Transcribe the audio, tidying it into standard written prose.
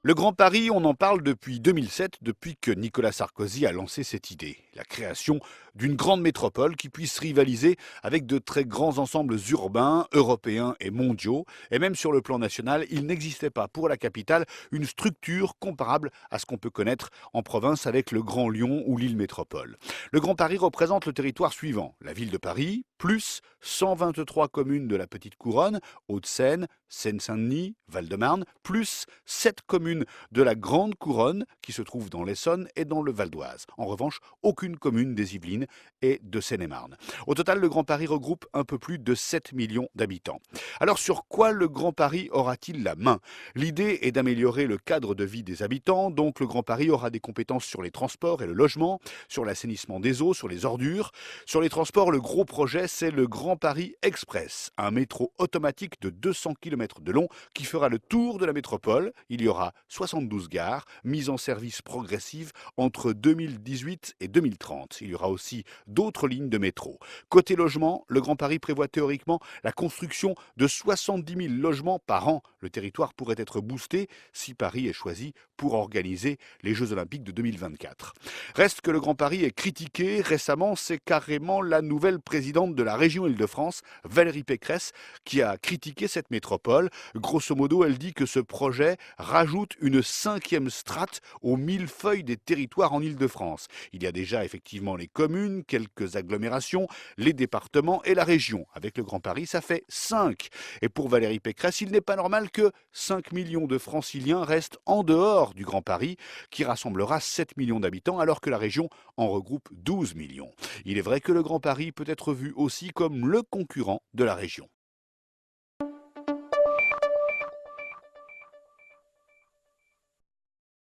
Le Grand Paris, on en parle depuis 2007, depuis que Nicolas Sarkozy a lancé cette idée. La création d'une grande métropole qui puisse rivaliser avec de très grands ensembles urbains, européens et mondiaux. Et même sur le plan national, il n'existait pas pour la capitale une structure comparable à ce qu'on peut connaître en province avec le Grand Lyon ou l'île métropole. Le Grand Paris représente le territoire suivant. La ville de Paris, plus 123 communes de la Petite Couronne, Hauts-de-Seine, Seine-Saint-Denis, Val-de-Marne, plus 7 communes de la Grande Couronne qui se trouvent dans l'Essonne et dans le Val d'Oise. En revanche, aucune commune des Yvelines et de Seine-et-Marne. Au total, le Grand Paris regroupe un peu plus de 7 millions d'habitants. Alors sur quoi le Grand Paris aura-t-il la main? L'idée est d'améliorer le cadre de vie des habitants, donc le Grand Paris aura des compétences sur les transports et le logement, sur l'assainissement des eaux, sur les ordures. Sur les transports, le gros projet, c'est le Grand Paris Express, un métro automatique de 200 km de long qui fera le tour de la métropole. Il y aura 72 gares, mises en service progressive entre 2018 et 2030. Il y aura aussi d'autres lignes de métro. Côté logement, le Grand Paris prévoit théoriquement la construction de 70 000 logements par an. Le territoire pourrait être boosté si Paris est choisi pour organiser les Jeux Olympiques de 2024. Reste que le Grand Paris est critiqué. Récemment, c'est carrément la nouvelle présidente de la région Île-de-France, Valérie Pécresse, qui a critiqué cette métropole. Grosso modo, elle dit que ce projet rajoute une 5e strate au millefeuille des territoires en Île-de-France. Il y a déjà effectivement les communes, quelques agglomérations, les départements et la région. Avec le Grand Paris, ça fait 5. Et pour Valérie Pécresse, il n'est pas normal que 5 millions de franciliens restent en dehors du Grand Paris, qui rassemblera 7 millions d'habitants, alors que la région en regroupe 12 millions. Il est vrai que le Grand Paris peut être vu aussi comme le concurrent de la région.